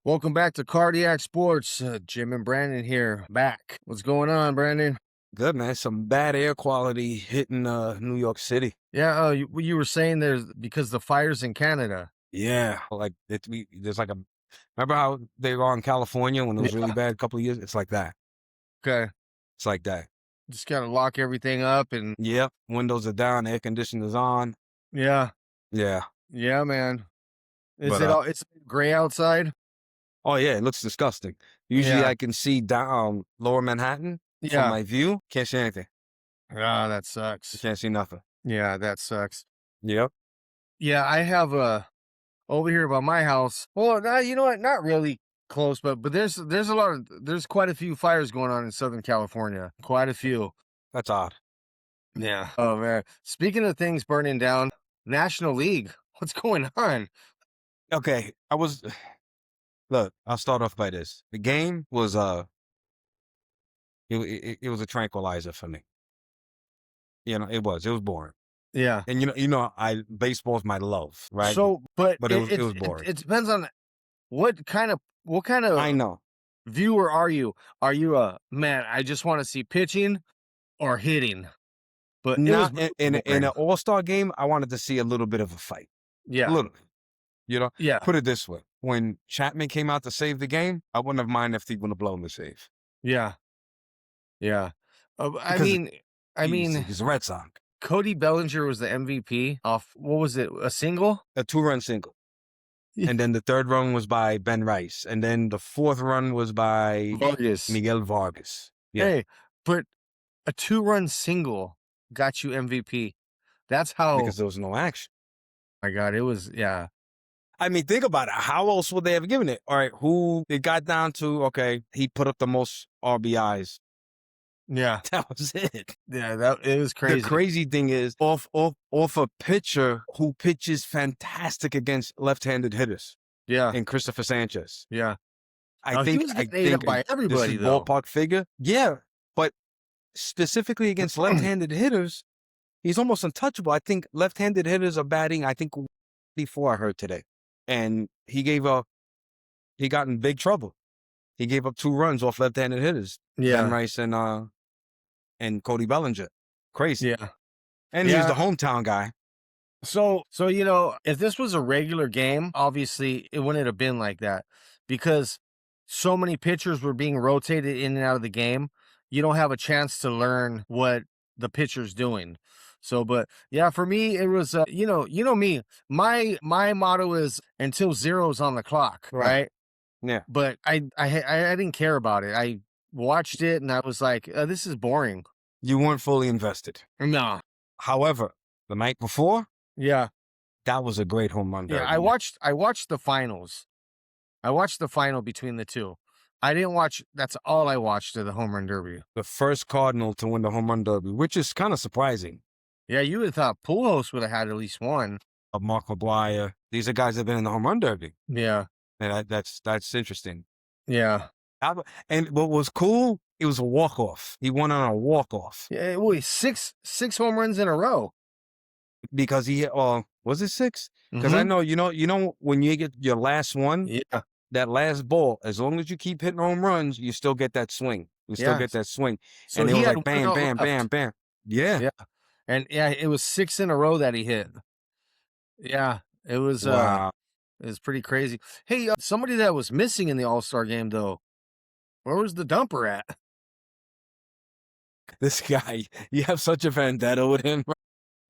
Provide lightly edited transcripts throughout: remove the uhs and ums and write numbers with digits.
Welcome back to Cardiac Sports. Jim and Brandon here, back. What's going on, Brandon? Good, man. Some bad air quality hitting New York City. Yeah, you were saying there's because the fires in Canada. Yeah, like there's like a. Remember how they were in California when it was really Yeah. bad a couple of years? It's like that. Okay, It's like that. just gotta lock everything up and Yep. Windows are down, air conditioner's on. yeah, Yeah, yeah, man. Is but it all? It's gray outside. oh yeah, it looks disgusting. Usually Yeah, I can see down Lower Manhattan from yeah. my view. Can't see anything. Ah, that You sucks. can't see nothing. Yeah, that sucks. Yep. Yeah, I have a over here by my house. Well, you know what? Not really close, but there's quite a few fires going on in Southern California. Quite a few. That's odd. Yeah. Oh man. Speaking of things burning down, National League. What's going on? Okay, I was. Look, I'll start off by this. The game was it was a tranquilizer for me. It was boring. Yeah. And I baseball's my love, right? So, but But it was boring. it depends on what kind of I know. viewer are you? Are you a man? I just want to see pitching or hitting. But it was Not really in an boring. All Star game. I wanted to see a little bit of a fight, a Yeah. little bit. You know, Yeah. put it this way: when Chapman came out to save the game, I wouldn't have minded if he would have blown the save Yeah. Yeah. I because mean, I mean, he's a Red Sox. Cody Bellinger was the MVP off. What was it? A single? A 2-run single, Yeah. and then the third run was by Ben Rice, and then the fourth run was by Vargas. Miguel Vargas. Yeah, Hey, but a 2-run single got you MVP. That's how. because there was no action. My God, it was. Yeah. I mean, think about it. How else would they have given it? All right, who it got down to? Okay, he put up the most RBIs. Yeah. That was it. Yeah. That it was The crazy. crazy thing is, off a pitcher who pitches fantastic against left-handed hitters, Yeah. and Christopher Sanchez. Yeah. I Oh, he think was I getting ate up think by this everybody is though. ballpark figure. Yeah, but specifically against left-handed hitters, he's almost untouchable. I think left-handed hitters are batting. I think before I heard today, and he got in big trouble. He gave up 2 runs off left-handed hitters, Ben Yeah. Rice and Cody Bellinger. Crazy. Yeah. And he was the Yeah. hometown guy. So if this was a regular game, obviously it wouldn't have been like that because so many pitchers were being rotated in and out of the game. You don't have a chance to learn what the pitcher's doing. So, but yeah, for me, it was, me, my motto is until zero's on the clock. Right. Yeah. But I didn't care about it. I watched it and I was like, this is boring. You weren't fully invested. No. However, the night before, Yeah. that was a great home run derby. Yeah. I watched the finals. I watched the final between the two. I didn't watch. That's all I watched of the home run derby. The first Cardinal to win the home run derby, which is kind of surprising. Yeah, you would have thought Pujols would have had at least one. Of Mark McGuire. These are guys that have been in the home run derby. Yeah. And that's interesting. Yeah. And what was cool, it was a walk-off. He won on a walk-off. Yeah. Wait, six home runs in a row. Because was it 6? Because I Mhm. know, when you get your last one, Yeah. that last ball, as long as you keep hitting home runs, you still get that swing. You still Yeah. get that swing. So And it he was had like one bam, out bam, bam, left. bam. Yeah. Yeah. And yeah, it was 6 in a row that he hit. Yeah. It was Wow. it was pretty crazy. Hey, somebody that was missing in the All Star game though. Where was the dumper at? This guy, you have such a vendetta with him.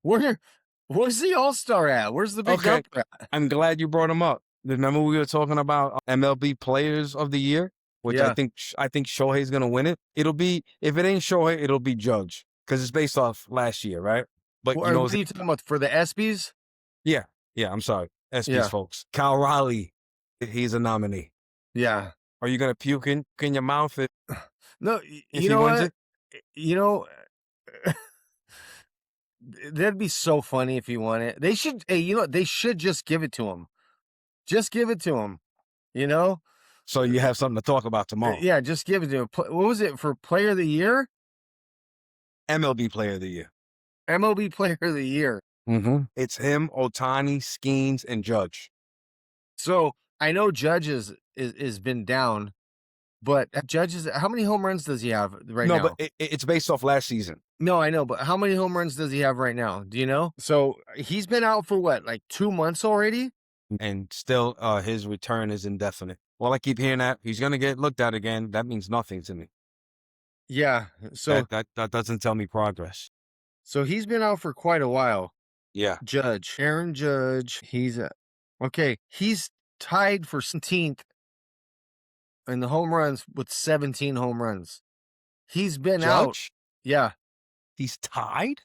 Where's the All Star at? Where's the big Okay. dumper at? I'm glad you brought him up. Remember we were talking about MLB Players of the Year, which Yeah. I think Shohei's gonna win it. It'll be, if it ain't Shohei, it'll be Judge, because it's based off last year, right? But What are you talking about for the ESPYs? yeah, I'm sorry, SPs Yeah. folks. Cal Raleigh, he's a nominee. Yeah. Are you gonna puke in your mouth if No, he you know wins what? it? You know, that'd be so funny if he won it. They should, they should just give it to him. Just give it to him. You know? So you have something to talk about tomorrow. Yeah, just give it to him. What was it for Player of the Year? MLB Player of the Year. MLB Player of the Year. It's him, Ohtani, Skeens, and Judge. So I know Judge is is been down. But Judge's how many home runs does he have right No, now? but it's based off last season. No, I know, but how many home runs does he have right now? Do you know? So he's been out for what, like 2 months already? And still his return is indefinite. Well, I keep hearing that he's gonna get looked at again. That means nothing to me. Yeah. That doesn't tell me progress. So he's been out for quite a while. Yeah. Judge, Aaron Judge, okay, he's tied for 17th in the home runs with 17 home runs. He's been out, Judge? yeah, He's tied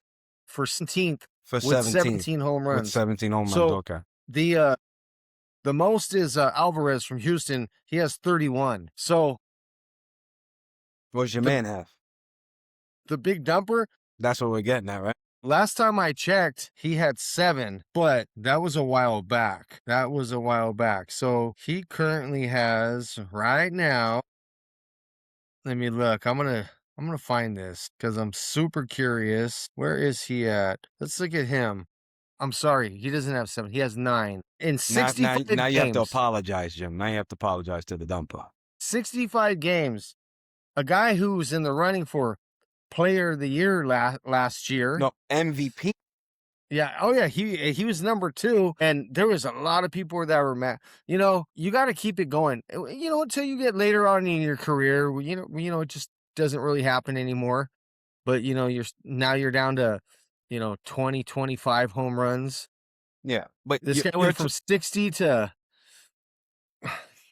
for 17th for with 17 17 home with runs. 17 home runs. So Okay. the most is Alvarez from Houston. He has 31. So What does your the man have? the big dumper, That's what we're getting at, right? last time I checked, he had 7, but that was a while back. So he currently has right now. Let me look. I'm gonna find this because I'm super curious. Where is he at? Let's look at him. I'm sorry, he doesn't have 7. He has 9 in Now 65 you have to games. apologize, Jim. Now you have to apologize to the dumper. 65 games. A guy who was in the running for Player of the Year last year. No, MVP. Yeah. Oh, yeah. He was number 2, and there was a lot of people that were mad. You know, you got to keep it going. You know, until you get later on in your career. It just doesn't really happen anymore. But you're down to 20, 25 home runs. Yeah, but This guy went from 60 to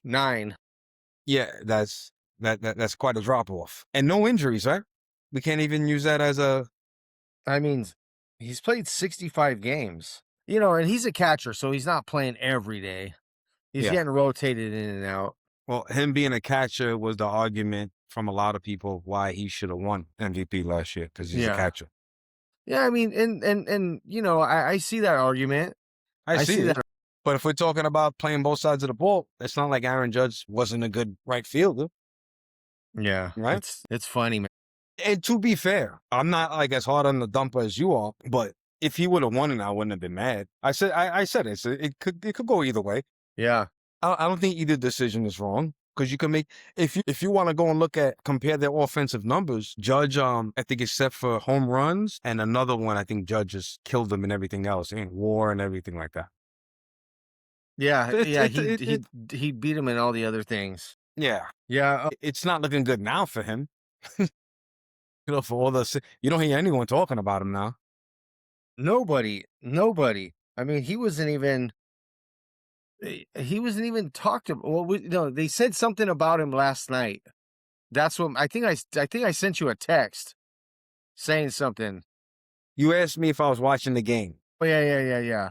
9. Yeah, that's quite a drop off, and no injuries, right? We can't even use that as a. I mean, he's played 65 games. And he's a catcher, so he's not playing every day. He's getting rotated in and out. Well, him being a catcher was the argument from a lot of people why he should have won MVP last year because he's a catcher. Yeah, I mean, and I see that argument. I see that. But if we're talking about playing both sides of the ball, it's not like Aaron Judge wasn't a good right fielder. Yeah, right. It's funny, man. And to be fair, I'm not like as hard on the dumper as you are, but if he would have won it, I wouldn't have been mad. I said it could go either way. Yeah. I don't think either decision is wrong because you can make if you want to go and compare their offensive numbers. Judge, I think except for home runs and another one, I think Judge just killed them and everything else in WAR and everything like that. Yeah, he beat him in all the other things. Yeah, yeah. It's not looking good now for him. For all you don't hear anyone talking about him now. Nobody. I mean, he wasn't even talked about. Well, they said something about him last night. That's what I think. I sent you a text saying something. You asked me if I was watching the game. Oh, yeah.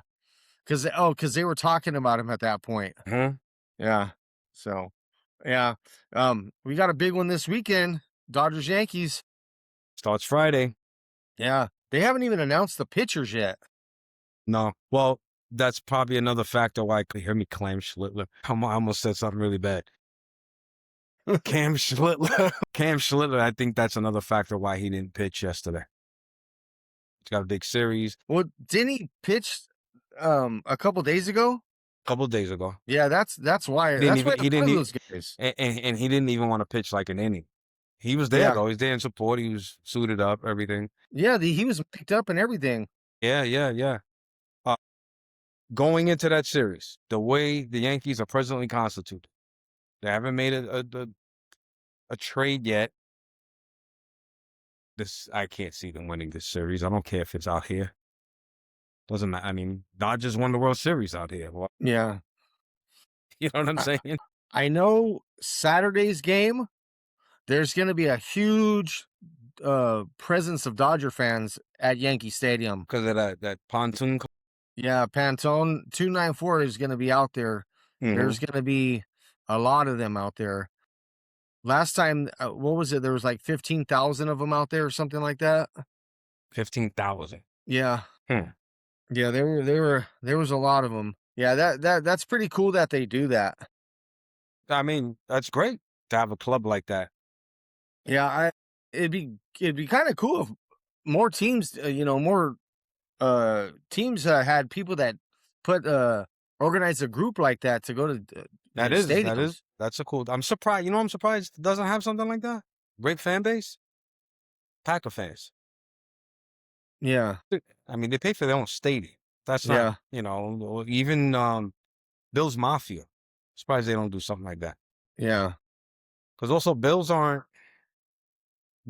Because they were talking about him at that point. Yeah. So, yeah. We got a big one this weekend. Dodgers Yankees. Starts Friday. Yeah. They haven't even announced the pitchers yet. No. Well, that's probably another factor why I could hear me Cam Schlittler. I almost said something really bad. Cam Schlittler, I think that's another factor why he didn't pitch yesterday. He's got a big series. Well, didn't he pitch a couple days ago? Yeah, that's why. He didn't those guys. And he didn't even want to pitch like an inning. He was there though. He's there in support. He was suited up, everything. Yeah, he was picked up and everything. Yeah. Going into that series, the way the Yankees are presently constituted, they haven't made a trade yet. I can't see them winning this series. I don't care if it's out here. Doesn't matter. I mean, Dodgers won the World Series out here. Well, yeah. You know what I'm saying? I know Saturday's game, there's going to be a huge presence of Dodger fans at Yankee Stadium. Because of that pontoon. Yeah, Pantone 294 is going to be out there. Mm-hmm. There's going to be a lot of them out there. Last time, what was it? There was like 15,000 of them out there or something like that. 15,000. Yeah. Yeah, there was a lot of them. Yeah, that's pretty cool that they do that. I mean, that's great to have a club like that. Yeah, it'd be kind of cool if more teams, teams had people that organize a group like that to go to stadiums. That's a cool. I'm surprised. You know, I'm surprised it doesn't have something like that. Great fan base. Packer fans. Yeah, I mean, they pay for their own stadium. That's not, yeah, you know, or even Bills Mafia. Surprised they don't do something like that. yeah, Because also Bills aren't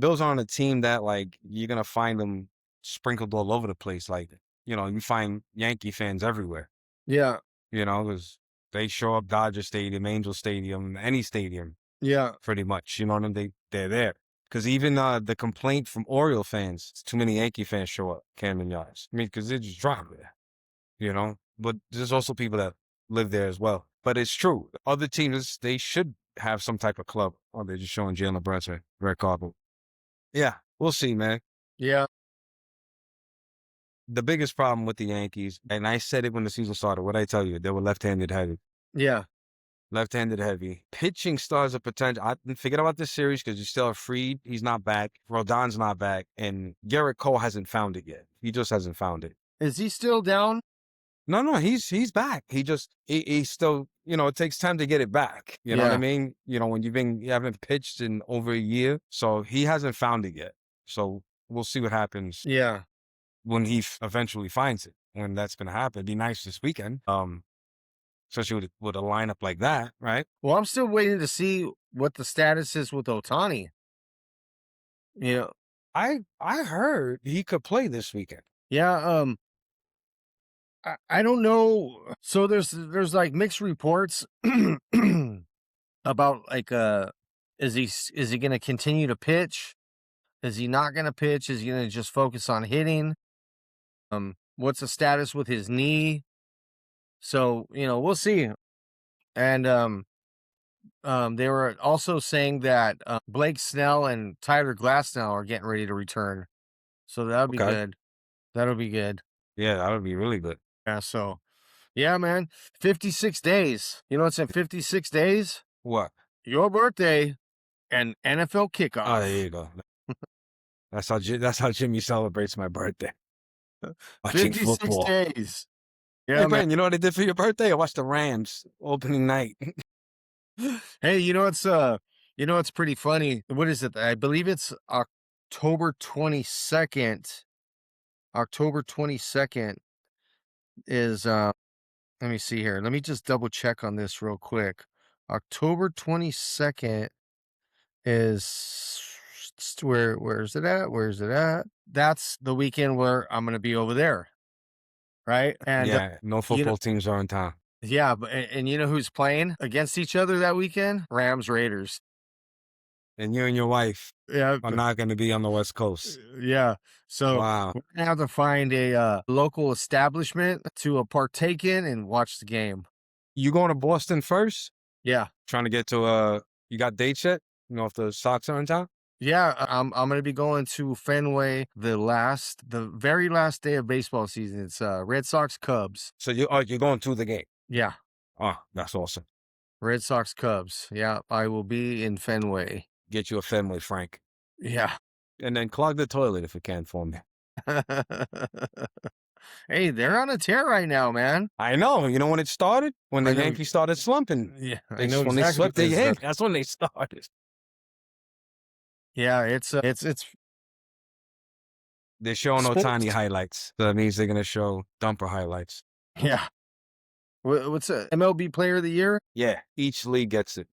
a team that like you're gonna find them sprinkled all over the place. Like, you know, you find Yankee fans everywhere. yeah, You know, because they show up Dodger Stadium, Angel Stadium, any stadium, yeah, pretty much. You know what I mean? They're there. Because even the complaint from Oriole fans, too many Yankee fans show up Camden Yards. I mean, because they just drive there. You know, but there's also people that live there as well. But it's true. Other teams, they should have some type of club. Or they're just showing Jalen Brunson, red carpet. Yeah, we'll see, man. yeah, The biggest problem with the Yankees, and I said it when the season started, what I tell you, they were left-handed heavy. yeah, Left-handed heavy. Pitching stars of potential. I forget about this series because you still have Freed. He's not back. Rodon's not back. And Garrett Cole hasn't found it yet. He just hasn't found it. Is he still down? No, he's back. He's still, you know, it takes time to get it back. You know what I Yeah. mean? You know, when you haven't pitched in over a year, so he hasn't found it yet. So we'll see what happens Yeah. when he eventually finds it. When that's going to happen, it'd be nice this weekend. Especially with a lineup like that, right? Well, I'm still waiting to see what the status is with Otani. You know, I heard he could play this weekend. yeah, I don't know. So there's like mixed reports about like is he going to continue to pitch? Is he not going to pitch? Is he going to just focus on hitting? What's the status with his knee? So, you know, we'll see. And they were also saying that Blake Snell and Tyler Glasnow are getting ready to return. So that'll be Okay. good. That'll be good. Yeah, that would be really good. Yeah, so yeah, man. 56 days. You know what's in 56 days? What? Your birthday and NFL kickoff. Oh, there you go. That's how Jimmy celebrates my birthday. Watching 56 football. days. Hey, Yeah, man. Brandon, you know what I did for your birthday? I watched the Rams opening night. Hey, you know what's pretty funny? What is it? I believe it's October 22nd. October 22nd is let me see here. Let me just double check on this real quick. October 22nd is where's it at? Where's it at? That's the weekend where I'm going to be over there. Right? And yeah, no football teams are in town. yeah, but and you know who's playing against each other that weekend? Rams Raiders. And you and your wife Yeah, are not going to be on the West Coast. yeah. So Wow. we're gonna have to find a local establishment to partake in and watch the game. You going to Boston first? Yeah, Trying to get to you got dates yet? You know if the Sox are in town? yeah. I'm gonna be going to Fenway the very last day of baseball season. It's Red Sox Cubs. So you're going to the game. Yeah, Oh, that's awesome. Red Sox Cubs. Yeah, I will be in Fenway. Get you a Fenway Frank. Yeah. And then clog the toilet if you can for me. Hey, they're on a tear right now, man. I know. You know when it started? When the I know. Yankees started slumping. Yeah, I When know they exactly swept what the this is. Yankees. That's when they started. Yeah, it's They're showing Sports. Otani highlights. So that means they're going to show Dumper highlights. yeah. What's a MLB Player of the Year? Yeah. Each league gets it.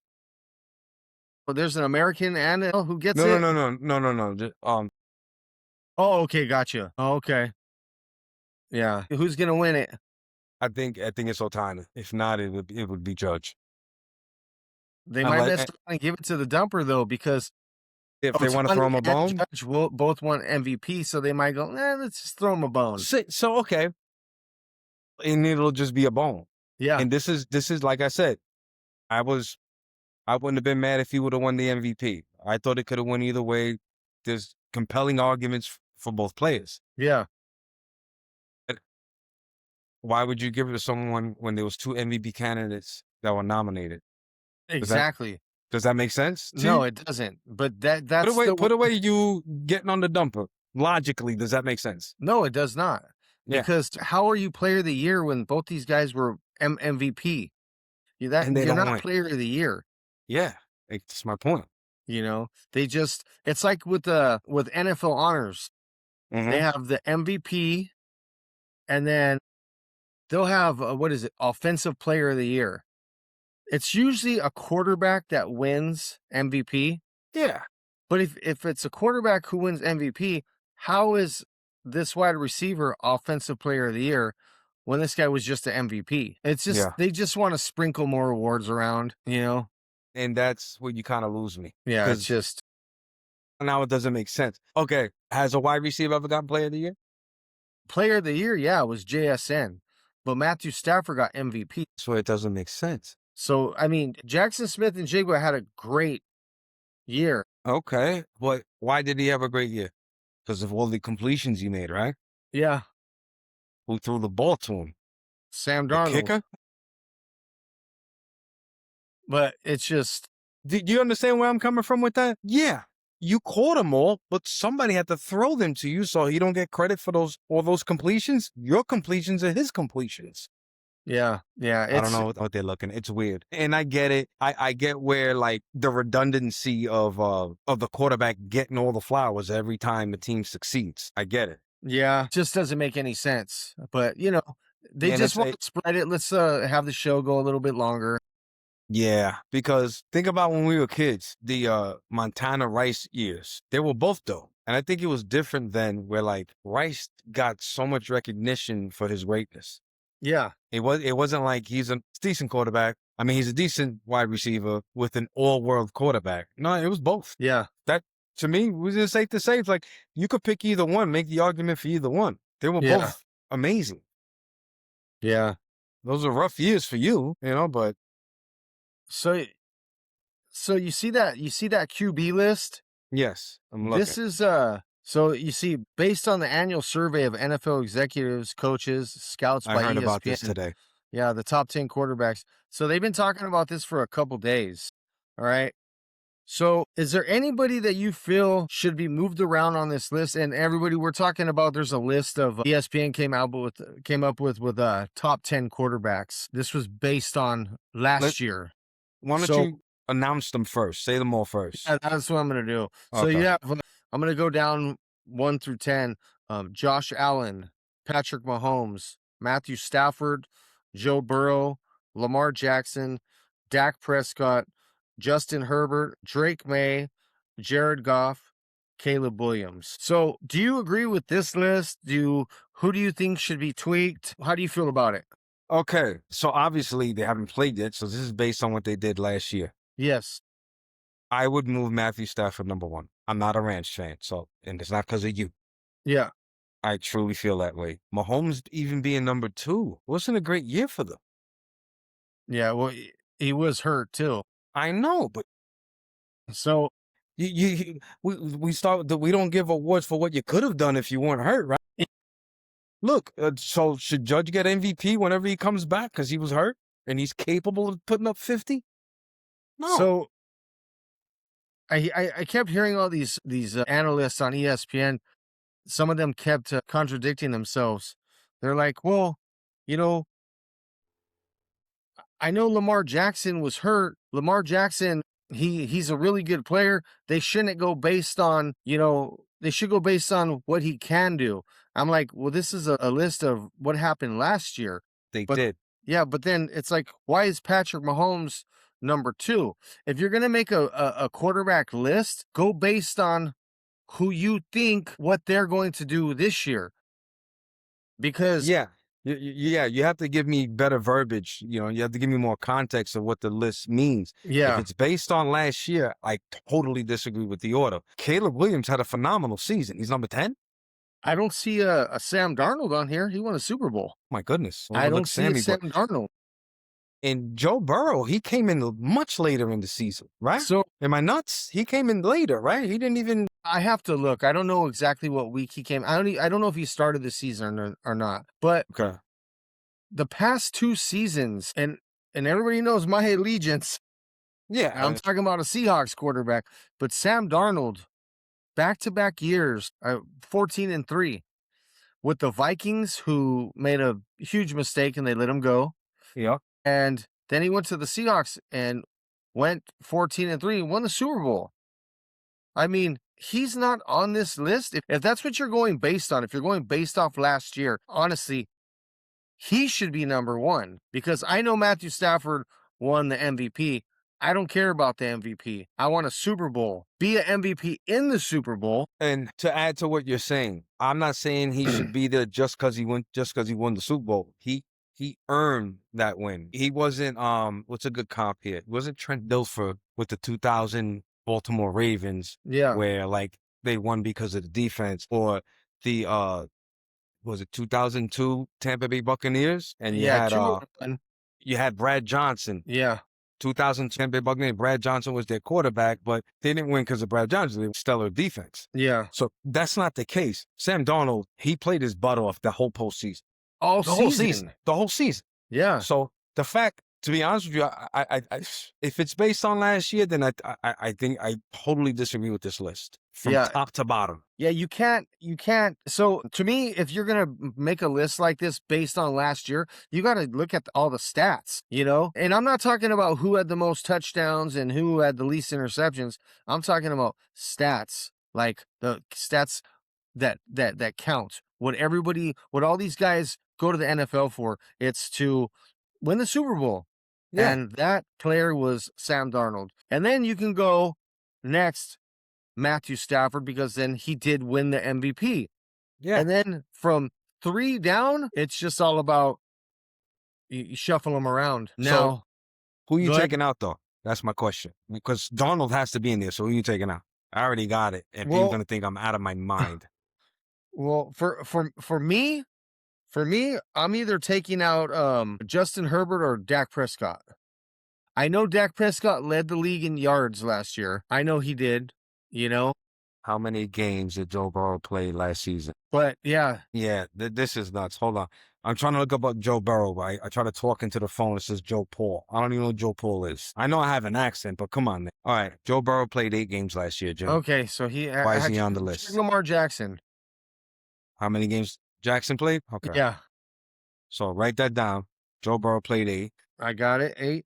Well, there's an American and who gets No, it? no. Just, Oh, okay, gotcha. Oh, okay. Yeah. Who's gonna win it? I think it's Otani. If not, it would be Judge. They I might like- necessarily give it to the dumper though, because If they want to Ohtani throw him a and bone. Judge both want MVP, so they might go, let's just throw him a bone. So okay. And it'll just be a bone. Yeah. And this is like I said, I wouldn't have been mad if he would have won the MVP. I thought it could have won either way. There's compelling arguments for both players. Yeah. Why would you give it to someone when there was two MVP candidates that were nominated? Exactly. Does that make sense? to No, you? it doesn't. But that's Put away you getting on the dumper. Logically, does that make sense? No, it does not. Yeah. Because how are you Player of the Year when both these guys were MVP? and they You're don't not win. player of the year. Yeah, that's my point. They just it's like with NFL honors. They Mhm. have the MVP, and then they'll have what is it? Offensive player of the year. It's usually a quarterback that wins MVP. Yeah. But if it's a quarterback who wins MVP, how is this wide receiver offensive player of the year when this guy was just an MVP? It's just Yeah. they just want to sprinkle more awards around. And that's where you kinda lose me Yeah, it's because just now it doesn't make sense. Okay, has a wide receiver ever gotten player of the year? player of the year, yeah, it was JSN. But Matthew Stafford got MVP. So it doesn't make sense. So I mean, Jackson Smith and Jigba had a great year. Okay, but why did he have a great year? Because of all the completions he made, right? Yeah, Who threw the ball to him? Sam The Darnold. kicker? But it's just Do you understand where I'm coming from with that? Yeah. You caught them all, but somebody had to throw them to you so he don't get credit for all those completions. Your completions are his completions. yeah, I don't it's know what they're looking. It's weird. And I get it. I get where like the redundancy of the quarterback getting all the flowers every time the team succeeds. I get it. yeah, just doesn't make any sense. But they And just it's want a to spread it. Let's have the show go a little bit longer. yeah, because think about when we were kids, the Montana Rice years. They were both dope. And I think it was different then where like Rice got so much recognition for his greatness. Yeah, It wasn't like he's a decent quarterback. I mean, he's a decent wide receiver with an all-world quarterback. No, it was both. yeah, That to me was just safe to say. It's like you could pick either one, make the argument for either one. They were yeah, both amazing. yeah. Those are rough years for you, but So so you see that QB list? yes, I'm looking. This is so you see, based on the annual survey of NFL executives, coaches, scouts I by heard about this ESPN, today. yeah, the top 10 quarterbacks. So they've been talking about this for a couple days. All right. So, is there anybody that you feel should be moved around on this list? And everybody we're talking about, there's a list of ESPN came up with top 10 quarterbacks. This was based on Let last year. Why don't So, you announce them first? Say them all first. that's what I'm going to do. So, Okay. I'm going to go down 1 through 10. Josh Allen, Patrick Mahomes, Matthew Stafford, Joe Burrow, Lamar Jackson, Dak Prescott, Justin Herbert, Drake May, Jared Goff, Caleb Williams. So, do you agree with this list? Who do you think should be tweaked? How do you feel about it? Okay. So obviously they haven't played yet. So this is based on what they did last year. Yes. I would move Matthew Stafford number one. I'm not a Rams fan, and it's not because of you. Yeah. I truly feel that way. Mahomes even being number two wasn't a great year for them. Yeah, well, he was hurt too. I know, but So, we don't give awards for what you could have done if you weren't hurt, right? Look, so should Judge get MVP whenever he comes back because he was hurt and he's capable of putting up 50? No. so I kept hearing all these analysts on ESPN. Some of them kept contradicting themselves. They're like, "Well, you know, I know Lamar Jackson was hurt. Lamar Jackson, he's a really good player. They shouldn't go based on, they should go based on what he can do." I'm like, "Well, this is a list of what happened last year." They But did. yeah, but then it's like, why is Patrick Mahomes number 2? If you're gonna make a quarterback list, go based on who you think what they're going to do this year. Because Yeah. Yeah, you have to give me better verbiage. You have to give me more context of what the list means. If yeah, it's based on last year, I totally disagree with the order. Caleb Williams had a phenomenal season. He's number 10? I don't see a Sam Darnold on here. He won a Super Bowl. My goodness. I Overlook don't see a Sammy, Sam but Darnold. and Joe Burrow, he came in much later in the season, right? So Am I nuts? He came in later, right? He didn't even I have to look. I don't know exactly what week he came. I don't know if he started the season or not. But Okay. the past 2 seasons, and everybody knows my allegiance. Yeah. I'm talking about a Seahawks quarterback, but Sam Darnold, back-to-back years, 14-3 with the Vikings, who made a huge mistake and they let him go. Yeah. And Then he went to the Seahawks and went 14-3 and won the Super Bowl. I mean, he's not on this list. If that's what you're going based on, if you're going based off last year, honestly, he should be number one because I know Matthew Stafford won the MVP. I don't care about the MVP. I want a Super Bowl. Be an MVP in the Super Bowl. And to add to what you're saying, I'm not saying he should be there just because he won the Super Bowl. He earned that win. He wasn't what's a good comp here? It wasn't Trent Dilfer with the 2000 Baltimore Ravens Yeah. where like they won because of the defense, or the was it 2002 Tampa Bay Buccaneers, and Yeah. you had Brad Johnson. Yeah. 2000 Tampa Bay Buccaneers, Brad Johnson was their quarterback, but they didn't win because of Brad Johnson. They were stellar defense. Yeah. So that's not the case. Sam Darnold, he played his butt off the whole postseason. All The whole season. season. The whole season. Yeah. So the fact, to be honest with you, I if it's based on last year, then I think I totally disagree with this list from Yeah. top to bottom. Yeah, you can't. So to me, if you're going to make a list like this based on last year, you got to look at all the stats, and I'm not talking about who had the most touchdowns and who had the least interceptions. I'm talking about stats, like the stats that count. What all these guys go to the NFL for, it's to win the Super Bowl. Yeah. And that player was Sam Darnold. And then you can go next, Matthew Stafford, because then he did win the MVP. Yeah. And then from 3 down, it's just all about you shuffle them around. Now, So, who you go ahead. taking out though? That's my question. Because Darnold has to be in there. So who you taking out? I already got it. And Well- people gonna think I'm out of my mind. well, for me, I'm either taking out Justin Herbert or Dak Prescott. I know Dak Prescott led the league in yards last year. I know he did, How many games did Joe Burrow play last season? but yeah, Yeah, this is nuts. Hold on. I'm trying to look up Joe Burrow, right? I try to talk into the phone. It says Joe Paul. I don't even know who Joe Paul is. I know I have an accent, but come on. Man. All right. Joe Burrow played 8 games last year, Jim. okay, so Why is he on the list? Lamar Jackson. How many games Jackson played? Okay. Yeah, So write that down. Joe Burrow played 8. I got it. 8.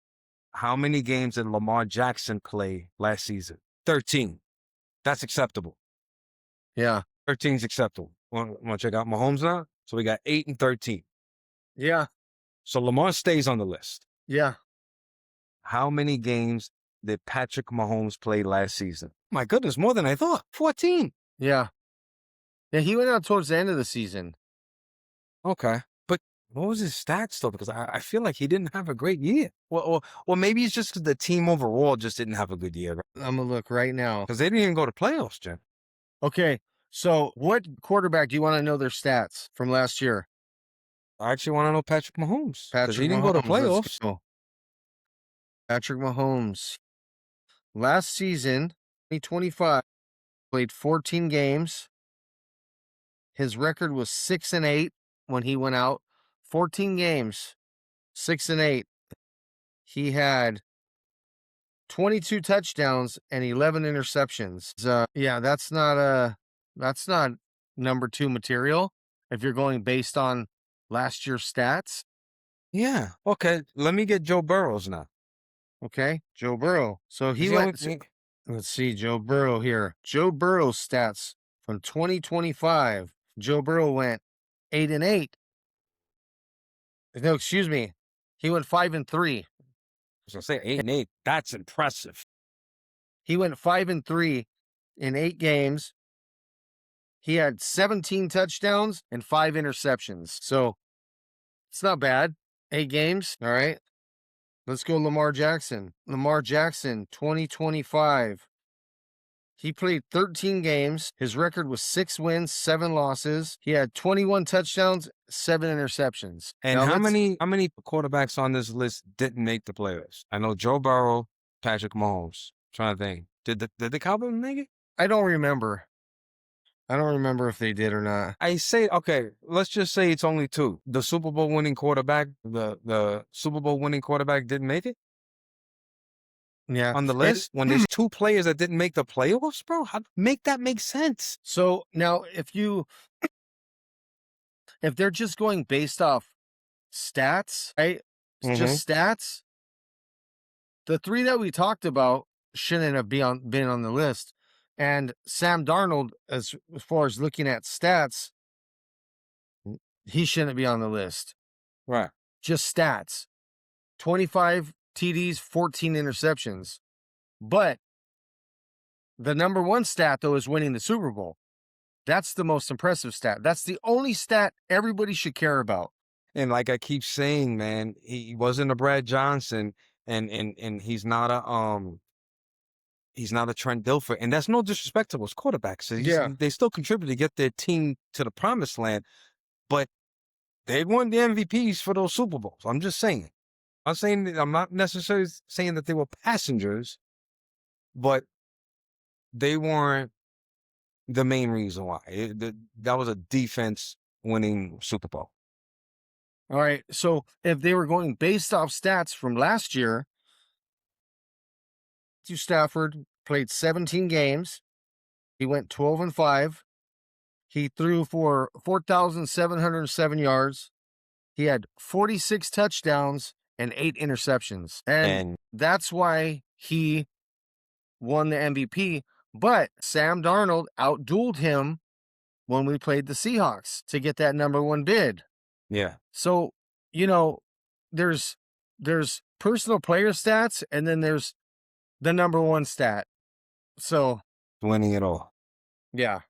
How many games did Lamar Jackson play last season? 13. That's acceptable. Yeah, 13 is acceptable. Want to check out Mahomes now? So we got 8 and 13. yeah, So Lamar stays on the list. yeah. How many games did Patrick Mahomes play last season? My goodness, more than I thought. 14. Yeah. Yeah, he went out towards the end of the season. Okay. But what was his stats, though? Because I feel like he didn't have a great year. Or maybe it's just because the team overall just didn't have a good year. I'm going to look right now. Because they didn't even go to playoffs, Jim. Okay, so what quarterback do you want to know their stats from last year? I actually want to know Patrick Mahomes. Because he Patrick didn't go to Mahomes, let's playoffs. go. Patrick Mahomes. Last season, 2025, played 14 games. His record was 6-8 when he went out. 14 games, 6-8. He had 22 touchdowns and 11 interceptions. Yeah, that's not number 2 material if you're going based on last year's stats. Yeah. Okay. Let me get Joe Burrows now. Okay, Joe Burrow. So he Is he went. only- Let's see, Joe Burrow here. Joe Burrow's stats from 2025. Joe Burrow went 8-8. No, excuse me. He went 5-3. So say 8 and 8. That's impressive. He went 5-3 in 8 games. He had 17 touchdowns and 5 interceptions. So it's not bad. 8 games. All right. Let's go Lamar Jackson. Lamar Jackson, 2025. He played 13 games. His record was 6 wins, 7 losses. He had 21 touchdowns, 7 interceptions. And Now, how let's- many quarterbacks on this list didn't make the playoffs? I know Joe Burrow, Patrick Mahomes. Trying to think. Did the Cowboys make it? I don't remember. I don't remember if they did or not. I say, okay, let's just say it's only 2. The Super Bowl winning quarterback, the Super Bowl winning quarterback didn't make it Yeah. on the And- list when there's 2 players that didn't make the playoffs, bro. How make that make sense? So now if they're just going based off stats, right? It's just stats, the three that we talked about shouldn't have been on the list. And Sam Darnold, as far as looking at stats, he shouldn't be on the list. Right. Just stats. 25 TDs, 14 interceptions. But the number one stat, though, is winning the Super Bowl. That's the most impressive stat. That's the only stat everybody should care about. And like I keep saying, man, he wasn't a Brad Johnson, and he's not a Trent Dilfer, and that's no disrespect to those quarterbacks. Yeah. They still contribute to get their team to the promised land, but they won the MVPs for those Super Bowls. I'm just saying. I'm not necessarily saying that they were passengers, but they weren't the main reason why. That was a defense winning Super Bowl. All right. So if they were going based off stats from last year, Matthew Stafford played 17 games. He went 12-5. He threw for 4,707 yards. He had 46 touchdowns and 8 interceptions. And that's why he won the MVP. But Sam Darnold outdueled him when we played the Seahawks to get that number one bid. Yeah. So, there's personal player stats, and then there's the number one stat. So Winning it all. yeah.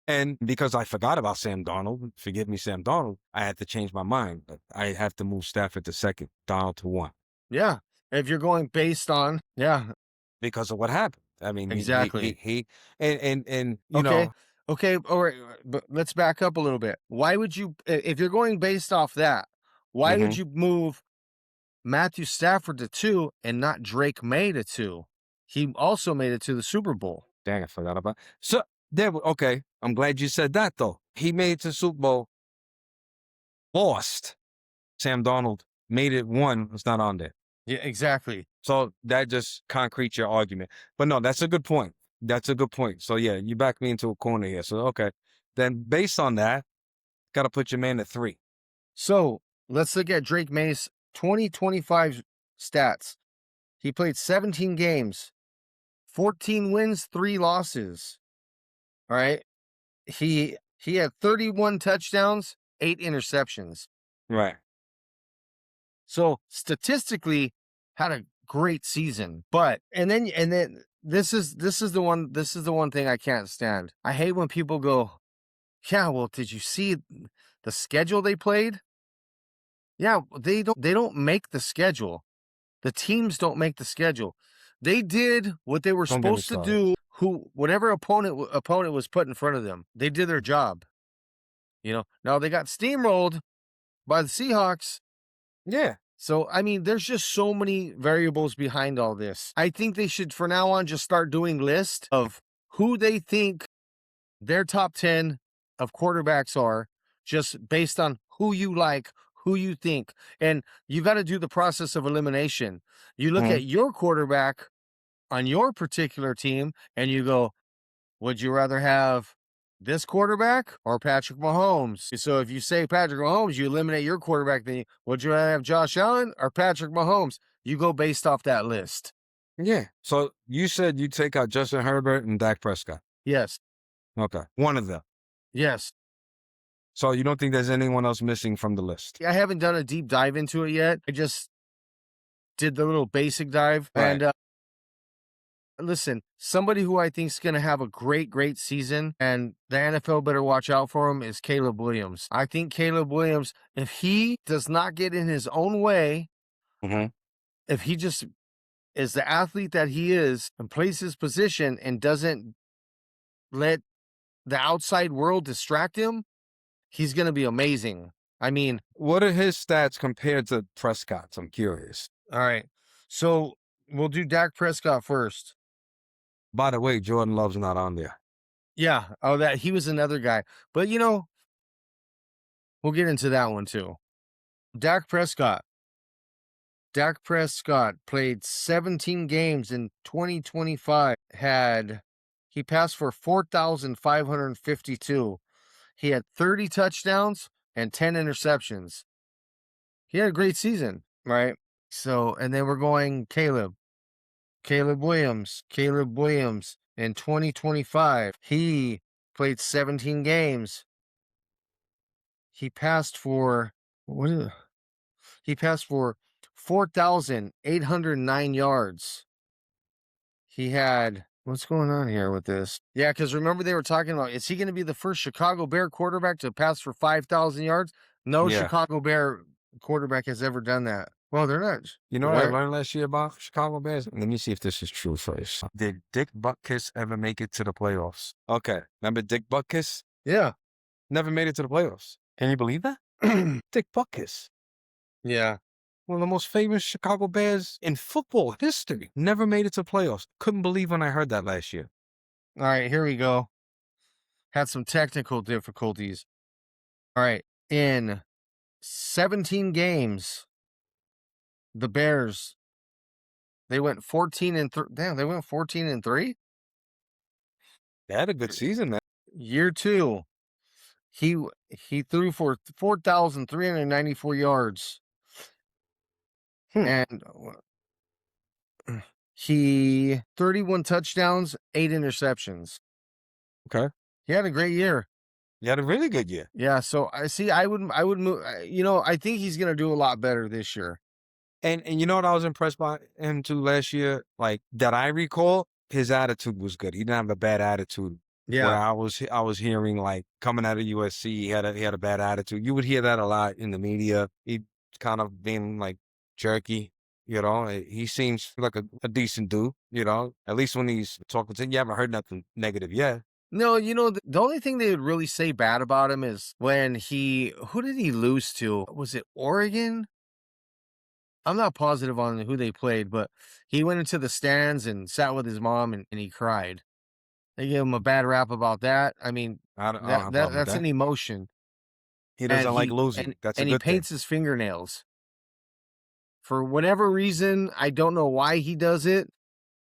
And because I forgot about Sam Darnold, forgive me, Sam Darnold, I had to change my mind. I have to move Stafford to second, Darnold to 1. Yeah. If you're going based on, yeah. Because of what happened. I mean, Exactly. he and Okay. All right. But let's back up a little bit. Why would you, if you're going based off that, why would you move Matthew Stafford to 2 and not Drake May to 2? He also made it to the Super Bowl. Dang, I forgot about. So okay. I'm glad you said that though. He made it to Super Bowl, lost. Sam Darnold made it 1. It's not on there. Yeah, exactly. So that just concretes your argument. But no, that's a good point. That's a good point. So yeah, you back me into a corner here. So okay. Then based on that, gotta put your man at 3. So let's look at Drake May's 2025 stats. He played 17 games, 14 wins, 3 losses. All right. He had 31 touchdowns, 8 interceptions. Right. So statistically had a great season. But and then this is the one thing I can't stand. I hate when people go, "Yeah, well, did you see the schedule they played?" Yeah, they don't make the schedule. The teams don't make the schedule. They did what they were supposed to do. Whatever opponent was put in front of them, they did their job. Now they got steamrolled by the Seahawks. Yeah. So, I mean, there's just so many variables behind all this. I think they should, from now on, just start doing lists of who they think their top 10 of quarterbacks are, just based on who you like, who you think. And you got to do the process of elimination. You look at your quarterback on your particular team and you go, would you rather have this quarterback or Patrick Mahomes? So if you say Patrick Mahomes, you eliminate your quarterback. Then would you rather have Josh Allen or Patrick Mahomes? You go based off that list. Yeah. So you said you take out Justin Herbert and Dak Prescott. Yes. Okay. One of them. Yes. So you don't think there's anyone else missing from the list? I haven't done a deep dive into it yet. I just did the little basic dive. Right. And listen, somebody who I think is going to have a great, great season, and the NFL better watch out for him, is Caleb Williams. I think Caleb Williams, if he does not get in his own way, if he just is the athlete that he is and plays his position and doesn't let the outside world distract him, he's going to be amazing. I mean, what are his stats compared to Prescott's? I'm curious. All right. So we'll do Dak Prescott first. By the way, Jordan Love's not on there. Yeah. Oh, that he was another guy. But we'll get into that one too. Dak Prescott played 17 games in 2025. He passed for 4,552. He had 30 touchdowns and 10 interceptions. He had a great season, right? So, and then we're going Caleb. Caleb Williams in 2025. He played 17 games. He passed for what is it? He passed for 4,809 yards. He had what's going on here with this? Yeah, because remember they were talking about is he going to be the first Chicago Bear quarterback to pass for 5,000 yards? No Yeah. Chicago Bear quarterback has ever done that. Well, they're not. You know what I What? learned last year about Chicago Bears? Let me see if this is true first. Did Dick Butkus ever make it to the playoffs? Okay. Remember Dick Butkus? Yeah. Never made it to the playoffs. Can you believe that? Dick Butkus. Yeah. One of the most famous Chicago Bears in football history. Never made it to playoffs. Couldn't believe when I heard that last year. All right, here we go. Had some technical difficulties. All right. In 17 games, the Bears, they went 14 and 3. Damn, they went 14 and 3? They had a good season, man. Year 2, he threw for 4,394 yards. And he 31 touchdowns, 8 interceptions. Okay. He had a great year. He had a really good year. Yeah, so I see I would move, I think he's going to do a lot better this year. And you know what I was impressed by him too last year? Like that I recall, his attitude was good. He didn't have a bad attitude. Yeah. Where I was hearing like coming out of USC, he had a bad attitude. You would hear that a lot in the media. He kind of being like jerky, you know. He seems like a decent dude, you know. At least when he's talking to you, haven't heard nothing negative yet. No, the only thing they would really say bad about him is when who did he lose to? Was it Oregon? I'm not positive on who they played, but he went into the stands and sat with his mom and he cried. They gave him a bad rap about that. I mean, I don't have a problem with that's that. an emotion. He doesn't And like losing. That's a and he good thing. paints his fingernails. For whatever reason, I don't know why he does it.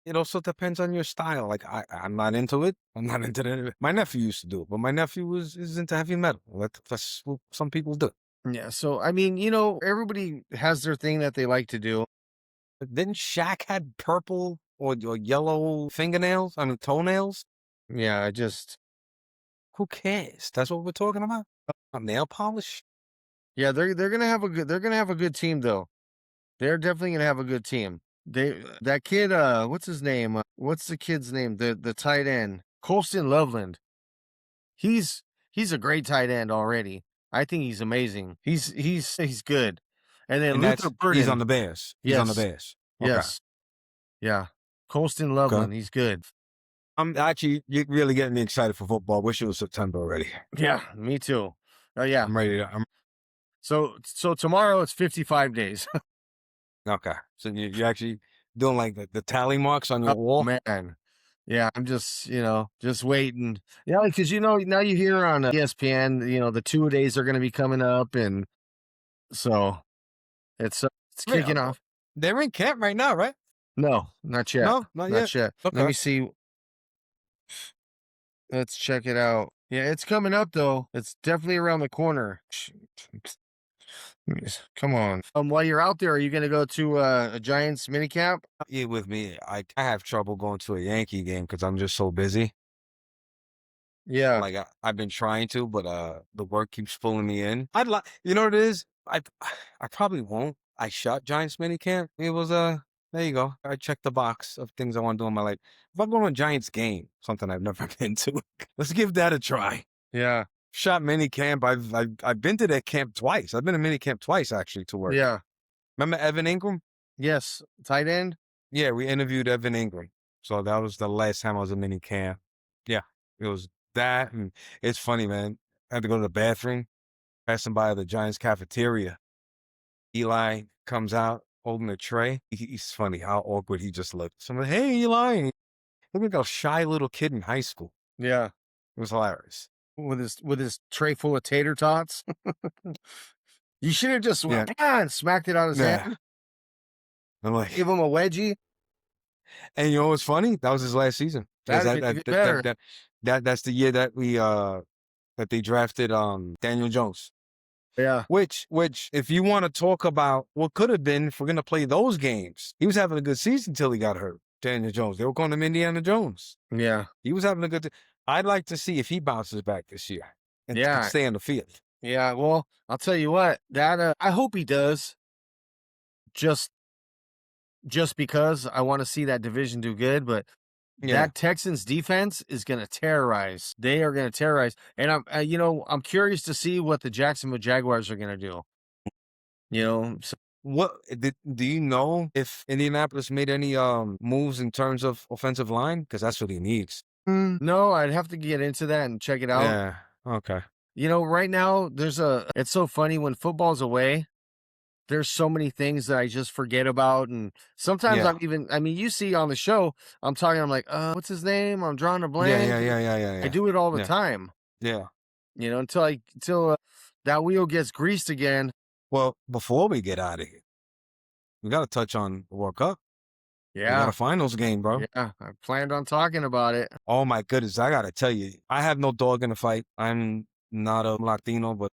It also depends on your style. Like I'm not into it. I'm not into it. My nephew used to do it, but my nephew is into heavy metal. That's what some people do. Yeah, so I mean, everybody has their thing that they like to do. But didn't Shaq had purple or yellow fingernails? I mean toenails. Yeah, I just Who cares? That's what we're talking about. Nail polish. yeah, they're gonna have a good team though. They're definitely gonna have a good team. That kid, what's his name? What's the kid's name? The tight end, Colston Loveland. He's a great tight end already. I think he's amazing. He's good. And then And Luther Burden. he's on the Bears. He's on the Yes. Bears. Okay. Yes. Yeah. Colston Loveland, he's good. I'm actually you're really getting me excited for football. Wish it was September already. Yeah, me too. Oh yeah. I'm ready. So tomorrow it's 55 days. Okay. So you're actually doing like the tally marks on your wall? Man. Yeah, I'm just, just waiting. Yeah, because now you hear on ESPN, the 2-a-days are going to be coming up, and so it's kicking off. They're in camp right now, right? No, not yet. No, not yet. Okay. Let me see. Let's check it out. Yeah, it's coming up though. It's definitely around the corner. Come on. While you're out there, are you going to go to a Giants minicamp? Yeah, with me, I have trouble going to a Yankee game because I'm just so busy. Yeah. Like I've been trying to, but the work keeps pulling me in. You know what it is? I probably won't. I shot Giants minicamp. It was there you go. I checked the box of things I want to do in my life. If I'm going to a Giants game, something I've never been to, let's give that a try. Yeah. Shot minicamp. I've been to that camp twice. I've been to minicamp twice actually to work. Yeah. Remember Evan Ingram? Yes. Tight end? Yeah, we interviewed Evan Ingram. So that was the last time I was in minicamp. Yeah, it was that. And it's funny, man. I had to go to the bathroom, passing by the Giants cafeteria. Eli comes out holding a tray. He's funny how awkward he just looked. So I'm like, hey, Eli. He looked like a shy little kid in high school. Yeah. It was hilarious. With his tray full of tater tots. You should have just went and smacked it on his hand. I'm like, Give him a wedgie. And you know what's funny? That was his last season. That's the year that we that they drafted Daniel Jones. Yeah. Which if you want to talk about what could have been, if we're gonna play those games, he was having a good season until he got hurt. Daniel Jones. They were calling him Indiana Jones. Yeah. He was having a good. I'd like to see if he bounces back this year and could Yeah. stay on the field. Yeah. Well, I'll tell you what, that I hope he does. Just just because I want to see that division do good, but Yeah. that Texans defense is going to terrorize. They are going to terrorize, and I'm curious to see what the Jacksonville Jaguars are going to do. So, What do you know if Indianapolis made any moves in terms of offensive line? Because that's what he needs. no, I'd have to get into that and check it out. Yeah. Okay. Right now it's so funny when football's away. There's so many things that I just forget about, and sometimes Yeah. you see on the show, I'm like, what's his name? I'm drawing a Yeah. blank. Yeah. Yeah. Yeah. Yeah. I Yeah. do it all the Yeah. time, Yeah. until that wheel gets greased again. Well, before we get out of here, we got to touch on the World Cup. We got Yeah, a finals game, bro. yeah, I planned on talking about it. Oh my goodness, I gotta tell you, I have no dog in the fight. I'm not a Latino, but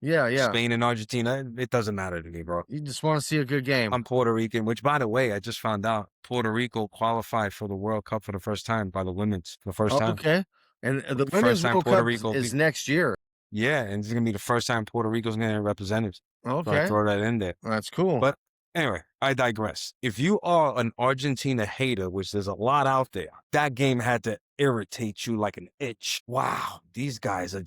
Yeah, yeah. Spain and Argentina, it doesn't matter to me, bro. You just want to see a good game. I'm Puerto Rican, which by the way, I just found out Puerto Rico qualified for the World Cup for the first time by the women's for the first Oh, time. okay. And the First Women's time World Puerto Cup Rico is next year. yeah, and it's gonna be the first time Puerto Rico's gonna represent it. So I Okay, throw that in there. that's cool. But anyway, I digress. If you are an Argentina hater, which there's a lot out there, that game had to irritate you like an itch. Wow, these guys are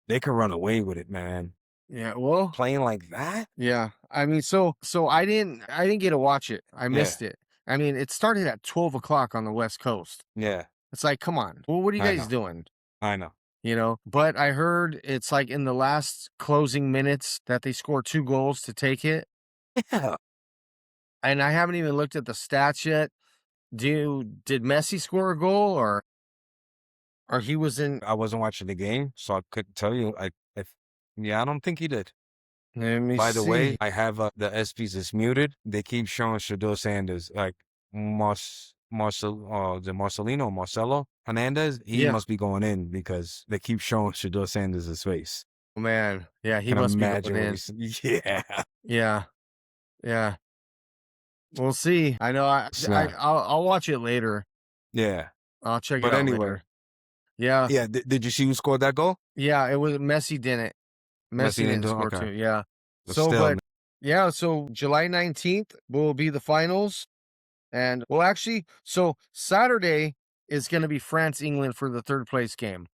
they can run away with it, man. Yeah, well, Playing like that? yeah. So I didn't get to watch it. I Yeah, missed it. It started at 12 o'clock on the West Coast. yeah, It's like, come on. Well, what are you I guys know, doing? I know. But I heard it's like in the last closing minutes that they scored 2 goals to take it. Yeah, And I haven't even looked at the stats yet. Did Messi score a goal or he was in? I wasn't watching the game, so I couldn't tell you. Yeah, I don't think he did. Let me By the see. way, I have the SPs is muted. They keep showing Shador Sanders, like Marcelino Hernandez. He Yeah. must be going in because they keep showing Shador Sanders' face. Oh, man. Yeah, he Can must be going imagine what in. he's. Yeah, Yeah. Yeah. We'll see. I know snap. I'll watch it later. Yeah, I'll check it but out anyway, later. Yeah. yeah. Did you see who scored that goal? Yeah, it was Messi didn't. Messi Messi didn't didn't do it? score Okay, too. Yeah. but So, still, but yeah, so July 19th will be the finals. And well, actually, so Saturday is going to be France England for the third place game,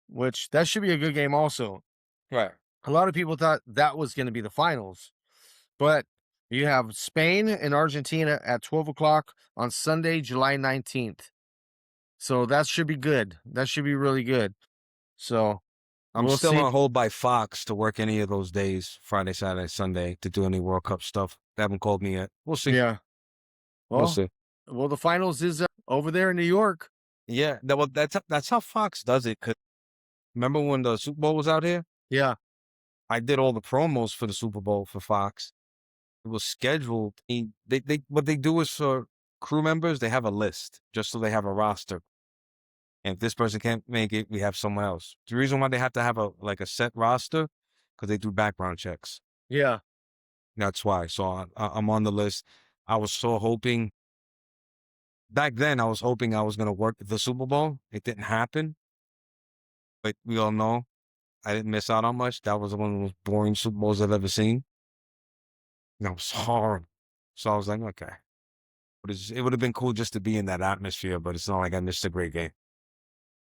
which that should be a good game also. right. A lot of people thought that was going to be the finals, but you have Spain and Argentina at 12 o'clock on Sunday, July 19th. So that should be good. That should be really good. So I'm we'll still see. on hold by Fox to work any of those days, Friday, Saturday, Sunday, to do any World Cup stuff. They haven't called me yet. We'll see. Yeah. We'll Well, see. well, the finals is over there in New York. Yeah, well, that's how Fox does it. 'Cause remember when the Super Bowl was out here? Yeah. I did all the promos for the Super Bowl for Fox. It was scheduled. They what they do is for crew members, they have a list just so they have a roster. And if this person can't make it, we have someone else. The reason why they have to have a set roster because they do background checks. Yeah. That's why. So I'm on the list. I was so hoping back then. I was hoping I was gonna work the Super Bowl. It didn't happen, but we all know I didn't miss out on much. That was one of the most boring Super Bowls I've ever seen. That was horrible. So I was like, okay. But it would have been cool just to be in that atmosphere, but it's not like I missed a great game.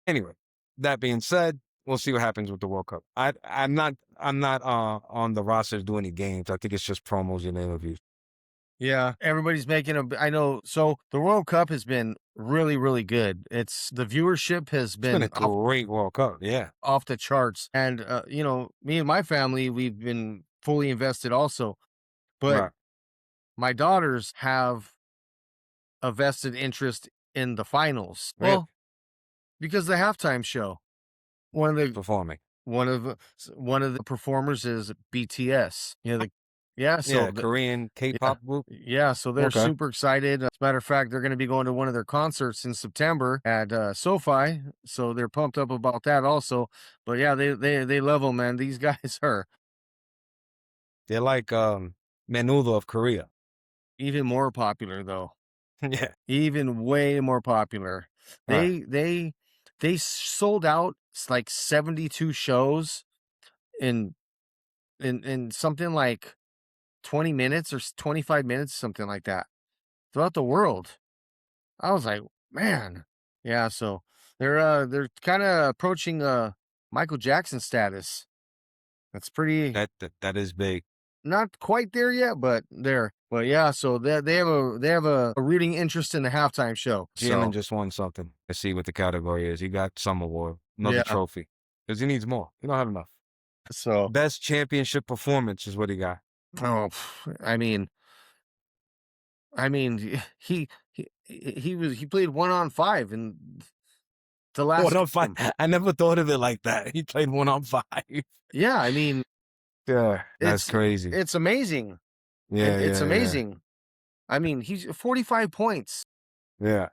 Anyway, that being said, we'll see what happens with the World Cup. I'm not on the roster to do any games. I think it's just promos and interviews. Yeah. Everybody's making I know. So the World Cup has been really, really good. The viewership has It's been a been great World Cup. Yeah. off the charts. And, me and my family, we've been fully invested also. But Right. my daughters have a vested interest in the finals. Really? Well, because the halftime show, one of the Performing. one of the performers is BTS. Yeah, Yeah, so Korean yeah, K-pop group. yeah, so they're Okay. super excited. As a matter of fact, they're going to be going to one of their concerts in September at SoFi, so they're pumped up about that also. But yeah, they love them, man. These guys are They're like Menudo of Korea. even more popular though. Yeah. even way more popular. Right. They sold out like 72 shows in in something like 20 minutes or 25 minutes, something like that, throughout the world. I was like, man, yeah. So they're kind of approaching Michael Jackson status. That's pretty That is big. not quite there yet, but there. But yeah, so they have a rooting interest in the halftime show. Jalen So just won something. Let's see what the category is. He got some award, another yeah, trophy. Because he needs more. He don't have enough. so Best championship performance is what he got. oh, I mean, he played 1-on-5 in the One last on five. game. I never thought of it like that. He played 1-on-5. Yeah, I mean, Yeah. That's it's crazy. it's amazing. Yeah, It's yeah, yeah. amazing. I mean, he's 45 points. Yeah.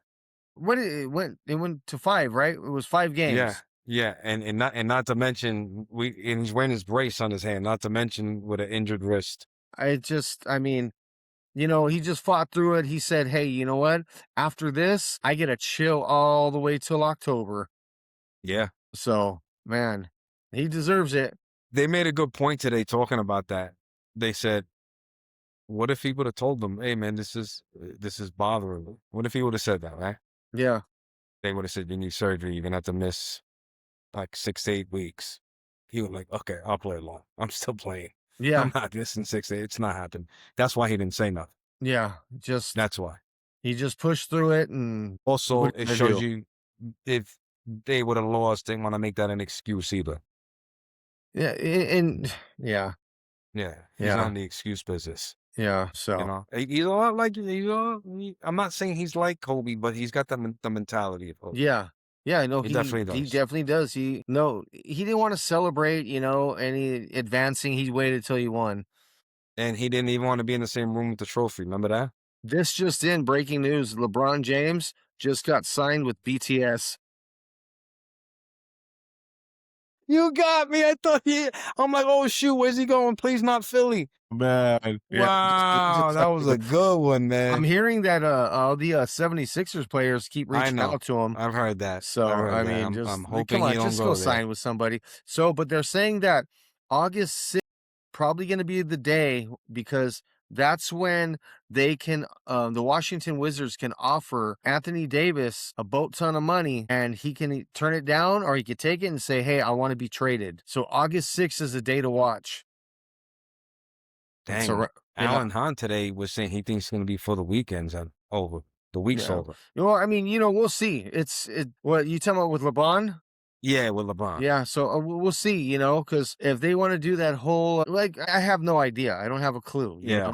It went to 5, right? It was 5 Yeah. games. Yeah. And not to mention and he's wearing his brace on his hand, not to mention with an injured wrist. I mean, he just fought through it. He said, "Hey, you know what? After this, I get a chill all the way till October." Yeah. So, man, he deserves it. They made a good point today talking about that. They said, what if he would have told them, hey man, this is bothering me? What if he would have said that, right? Yeah. They would have said, you need surgery, you're gonna have to miss like 6 to 8 weeks. He was like, okay, I'll play along. I'm still playing. Yeah. I'm not missing 6 to 8. It's not happening. That's why he didn't say nothing. Yeah. Just That's why. he just pushed through it and Also, what are it you gonna shows do? you if they would have lost, they want to make that an excuse either. Yeah, and yeah. Yeah, he's not Yeah. in the excuse business. Yeah. You So, know, he's a lot like I'm not saying he's like Kobe, but he's got the mentality of Kobe. yeah. Yeah, no, He definitely he does. definitely does. He didn't want to celebrate, any advancing. He waited till he won. And he didn't even want to be in the same room with the trophy. Remember that? This just in, breaking news, LeBron James just got signed with BTS. You got me. I thought I'm like, oh shoot, where's he going? Please not Philly. Man, yeah, he Wow, just that signed was a with good one, I'm man. hearing that, all the, 76ers players keep I reaching know. out to him. I've heard that. I've So, heard I that. mean, I'm just come hoping he on, don't just go go there. sign with somebody. So, but they're saying that August 6th probably gonna be the day because that's when the Washington Wizards can offer Anthony Davis a boat ton of money, and he can turn it down or he could take it and say, "Hey, I wanna be traded." So August 6th is the day to watch. It's a Dang. yeah. Alan Hahn today was saying he thinks it's gonna be for the weekends and over. The week's Yeah. over. Well, I mean, we'll see. What you talking about with LeBron? Yeah, with LeBron. Yeah, so we'll see, because if they want to do that whole, like, I have no idea. I don't have a clue, Yeah.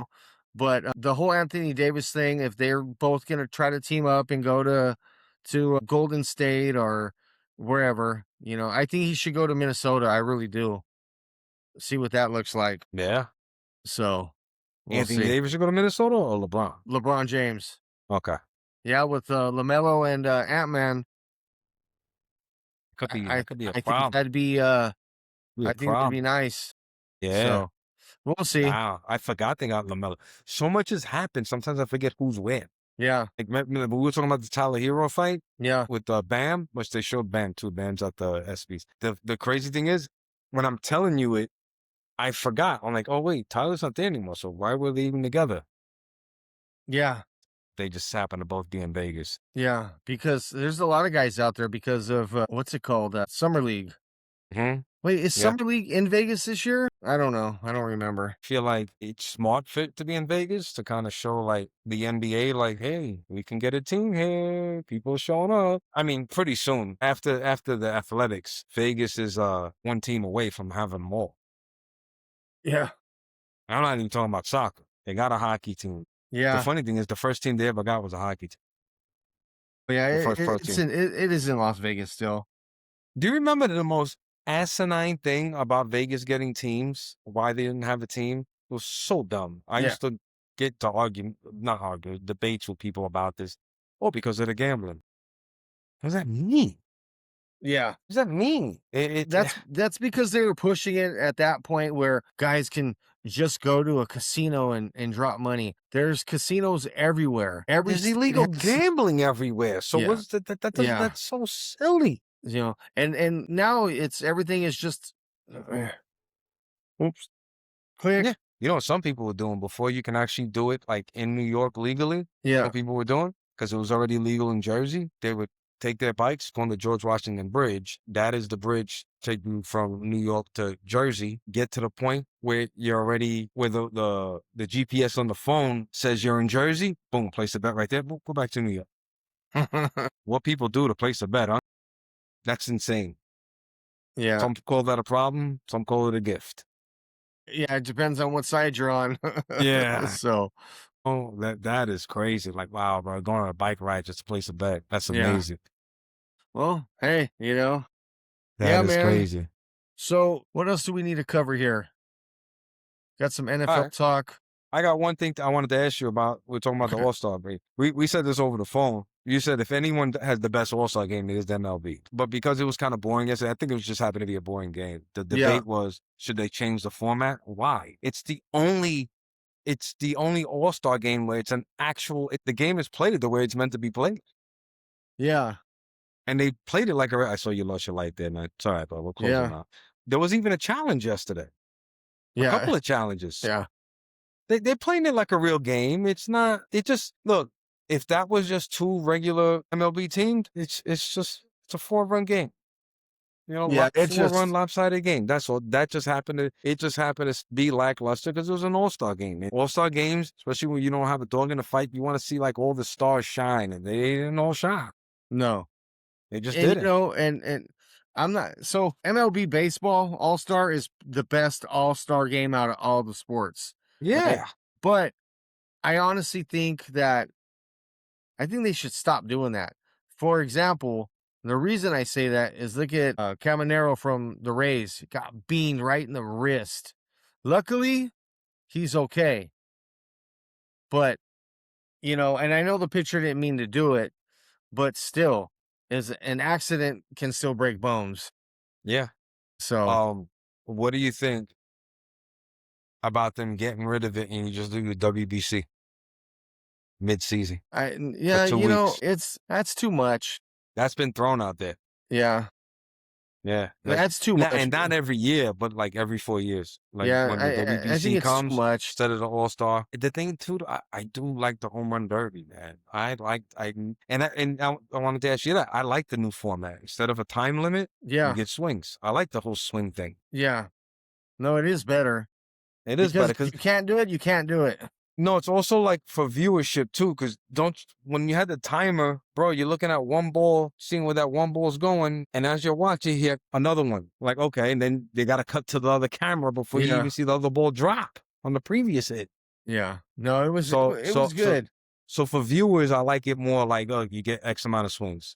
But the whole Anthony Davis thing, if they're both going to try to team up and go to Golden State or wherever, I think he should go to Minnesota. I really do. See what that looks like. Yeah. So we'll Anthony see. Davis should go to Minnesota or LeBron? LeBron James. Okay. Yeah, with LaMelo and Ant-Man, Could be I that could be a I think problem. Be a I think that'd be problem. nice. Yeah. So we'll see. Wow. I forgot they got LaMelo. So much has happened. Sometimes I forget who's where. Yeah, Like remember we were talking about the Tyler Hero fight yeah. with Bam, which they showed Bam too. Bam's at the SBs. The crazy thing is, when I'm telling you it, I forgot. I'm like, oh wait, Tyler's not there anymore. So why were they even together? Yeah, They just happen to both be in Vegas. yeah, because there's a lot of guys out there because of, what's it called? Summer League. Hmm. Wait, is Yeah. Summer League in Vegas this year? I don't know. I don't remember. Feel like it's smart fit to be in Vegas to kind of show like the NBA, like, hey, we can get a team here. People are showing up. I mean, pretty soon after the Athletics, Vegas is one team away from having them all. Yeah, I'm not even talking about soccer. They got a hockey team. The yeah, funny thing is, the first team they ever got was a hockey team. yeah. The first pro team. It is in Las Vegas still. Do you remember the most asinine thing about Vegas getting teams? Why they didn't have a team? It was so dumb. I Yeah, used to get to not argue, debates with people about this. Oh, because of the gambling. What does that mean? Yeah. does that mean? That's because they were pushing it at that point where guys can just go to a casino and drop money. There's casinos everywhere. Every There's state illegal has. gambling everywhere. So Yeah. what's that? That doesn't. Yeah. That's so silly. And now it's everything is just oops, click. Yeah. You know what some people were doing before you can actually do it, like in New York legally? Yeah. What people were doing? Because it was already legal in Jersey. They would take their bikes, go on the George Washington Bridge. That is the bridge taking you from New York to Jersey. Get to the point where you're already, where the GPS on the phone says you're in Jersey. Boom, place a bet right there. Boom, go back to New York. What people do to place a bet, huh? That's insane. Yeah. Some call that a problem. Some call it a gift. Yeah, it depends on what side you're on. Yeah. So, Oh, that is crazy. Like, wow, bro, going on a bike ride just to place a bet. That's yeah. amazing. Well, hey, That yeah, is man. crazy. So, what else do we need to cover here? Got some All NFL right. talk. I got one thing I wanted to ask you about. We're talking about the Okay. All Star break. We said this over the phone. You said if anyone has the best All Star game, it is the MLB. But because it was kind of boring yesterday, I think it was just happened to be a boring game. The Yeah. debate was, should they change the format? Why? It's the only All Star game where it's an actual. The game is played the way it's meant to be played. Yeah. And they played it like I saw you lost your light there, man. It's all right, but we'll close them Yeah. out. There was even a challenge yesterday. A Yeah. couple of challenges. Yeah. They're playing it like a real game. It's not. It just look. If that was just two regular MLB teams, it's a 4-run game. Yeah. It's 4-run just lopsided game. That's all. That just happened to. It just happened to be lackluster because it was an All Star game. All Star games, especially when you don't have a dog in the fight, you want to see like all the stars shine, and they didn't all shine. no. They just And didn't. and I'm not so MLB baseball All-Star is the best All-Star game out of all the sports. Right? Yeah. But I honestly think that I think they should stop doing that. For example, the reason I say that is look at Caminero from the Rays. Got beamed right in the wrist. Luckily, he's okay. But, and I know the pitcher didn't mean to do it, but still, is an accident can still break bones. Yeah. So, Um, what do you think about them getting rid of it and you just do the WBC mid-season for yeah, 2 weeks? that's too much. That's been thrown out there. Yeah, Yeah, that's too much. and not every year, but like every 4 years. Like Yeah, when the I think WBC it's too comes much. instead of the All Star. The thing too, I do like the home run derby, man. I wanted to ask you that. I like the new format. Instead of a time limit, you Yeah, get swings. I like the whole swing thing. yeah. No, it is better It is because better if because you can't do it, you can't do it. no, it's also like for viewership too, because when you had the timer, bro, you're looking at one ball, seeing where that one ball's going, and as you're watching, you hear another one. Like, okay, and then they got to cut to the other camera before you Yeah, even see the other ball drop on the previous hit. yeah. No, it was So, it so, was so, good. so for viewers, I like it more like, oh, you get X amount of swings,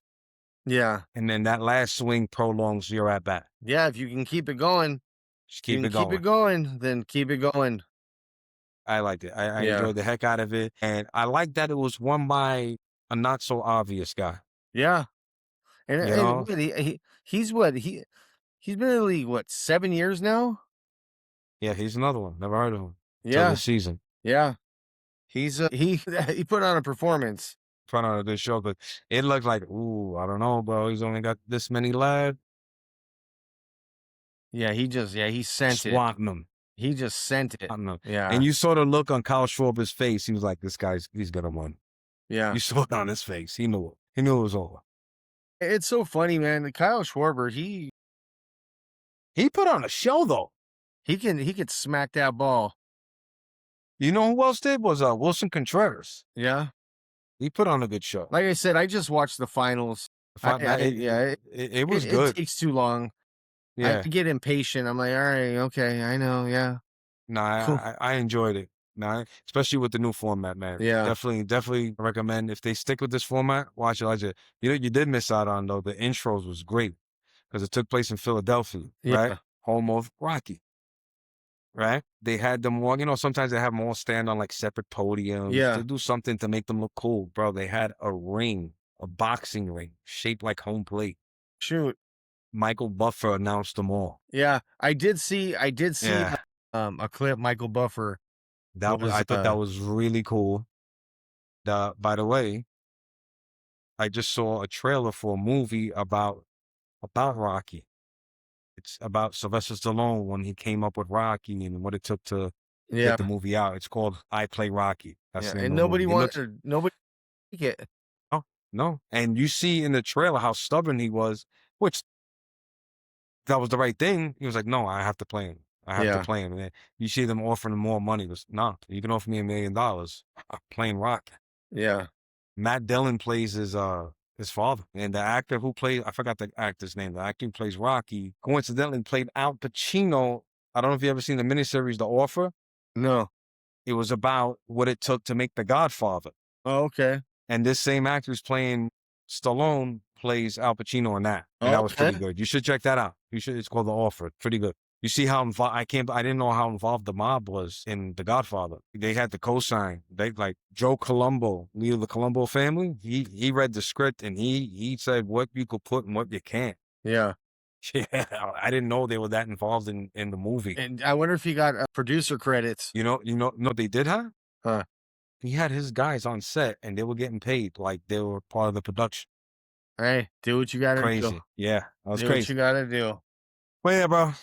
Yeah, and then that last swing prolongs your at bat. yeah. If you can keep it going, Just you keep can it keep it going. going. Then keep it going. I liked it. I Yeah, enjoyed the heck out of it, and I like that it was won by a not so obvious guy. yeah. And You and know, what, he's what he's been in the league 7 years now. yeah, he's another one. Never heard of him till Yeah, this season. yeah. He's he put on a performance. Put on a good show, but it looked like, ooh, I don't know, bro. He's only got this many left. Yeah, he sent it. Swatting them. He just sent I it. don't know. And Yeah, you saw the look on Kyle Schwarber's face. He was like, he's gonna win. yeah. You saw it on his face. He knew it. He knew it was over. It's so funny, man. Kyle Schwarber, He put on a show though. he could smack that ball. You know who else did was Wilson Contreras. Yeah. He put on a good show. Like I said, I just watched the finals. Yeah, It was it good. takes too long. I Yeah. get impatient. I'm like, all right, okay, I know, yeah, No, cool, I enjoyed it. No, especially with the new format, man. yeah, Definitely recommend if they stick with this format, watch it. You know, you did miss out on though. The intros was great because it took place in Philadelphia, right? yeah, Home of Rocky, right? They had them all. You know, sometimes they have them all stand on like separate podiums. yeah. They do something to make them look cool, bro. They had a ring, a boxing ring shaped like home plate. Shoot, Michael Buffer announced them all. Yeah, I did see Yeah, a clip. Michael Buffer was I thought that was really cool. By the way, I just saw a trailer for a movie about Rocky. It's about Sylvester Stallone when he came up with Rocky and what it took to yeah, get the movie out. It's called I Play Rocky. That's yeah, the name and of the movie. It looks nobody like it. oh no, and you see in the trailer how stubborn he was, which that was the right thing. He was like, "No, I have to play him. I have to Yeah, play him." And then you see them offering him more money. He goes, "No, you can offer me $1 million. I'm playing Rock." yeah. Matt Dillon plays his father, and the actor who plays I forgot the actor's name. The actor who plays Rocky coincidentally played Al Pacino. I don't know if you ever seen the miniseries The Offer. No. It was about what it took to make The Godfather. Oh, okay. And this same actor who's playing Stallone plays Al Pacino in that, and that was Okay. pretty good. You should check that out. You should. It's called The Offer. Pretty good. You see how involved I didn't know how involved the mob was in The Godfather. They had the cosign. They like Joe Colombo, leader of the Colombo family. He read the script and he said what you could put and what you can't. Yeah. Yeah, I didn't know they were that involved in the movie. And I wonder if he got producer credits. No, they did, huh? Huh. He had his guys on set and they were getting paid like they were part of the production. Hey, do what you gotta do. Crazy. Yeah, that was Do what you crazy. gotta do. Well, yeah, bro.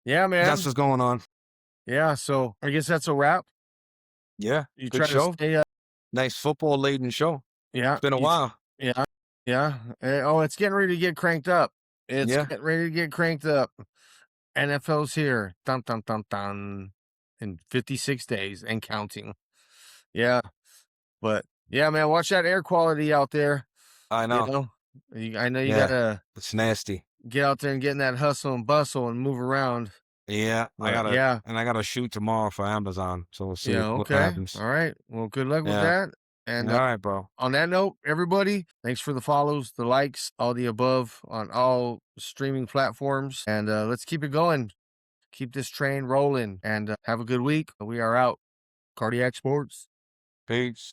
Yeah, That's man. what's going on. Yeah, so I guess that's a wrap. Yeah, You good try to show. stay Nice football laden show. yeah, It's been a while. yeah, yeah. Oh, it's getting ready to get cranked up. It's Yeah, getting ready to get cranked up. NFL's here. Dun dun dun dun. In 56 days and counting. Yeah. But yeah, man, watch that air quality out there. I You know. know, I know you Yeah, gotta it's nasty. get out there and get in that hustle and bustle and move around. Yeah, But yeah, I gotta shoot tomorrow for Amazon, so we'll see yeah, what okay. happens. All right. Well, good luck with Yeah. that. All And right, bro. on that note, everybody, thanks for the follows, the likes, all the above on all streaming platforms. And let's keep it going. Keep this train rolling and have a good week. We are out. Cardiac Sports. Peace.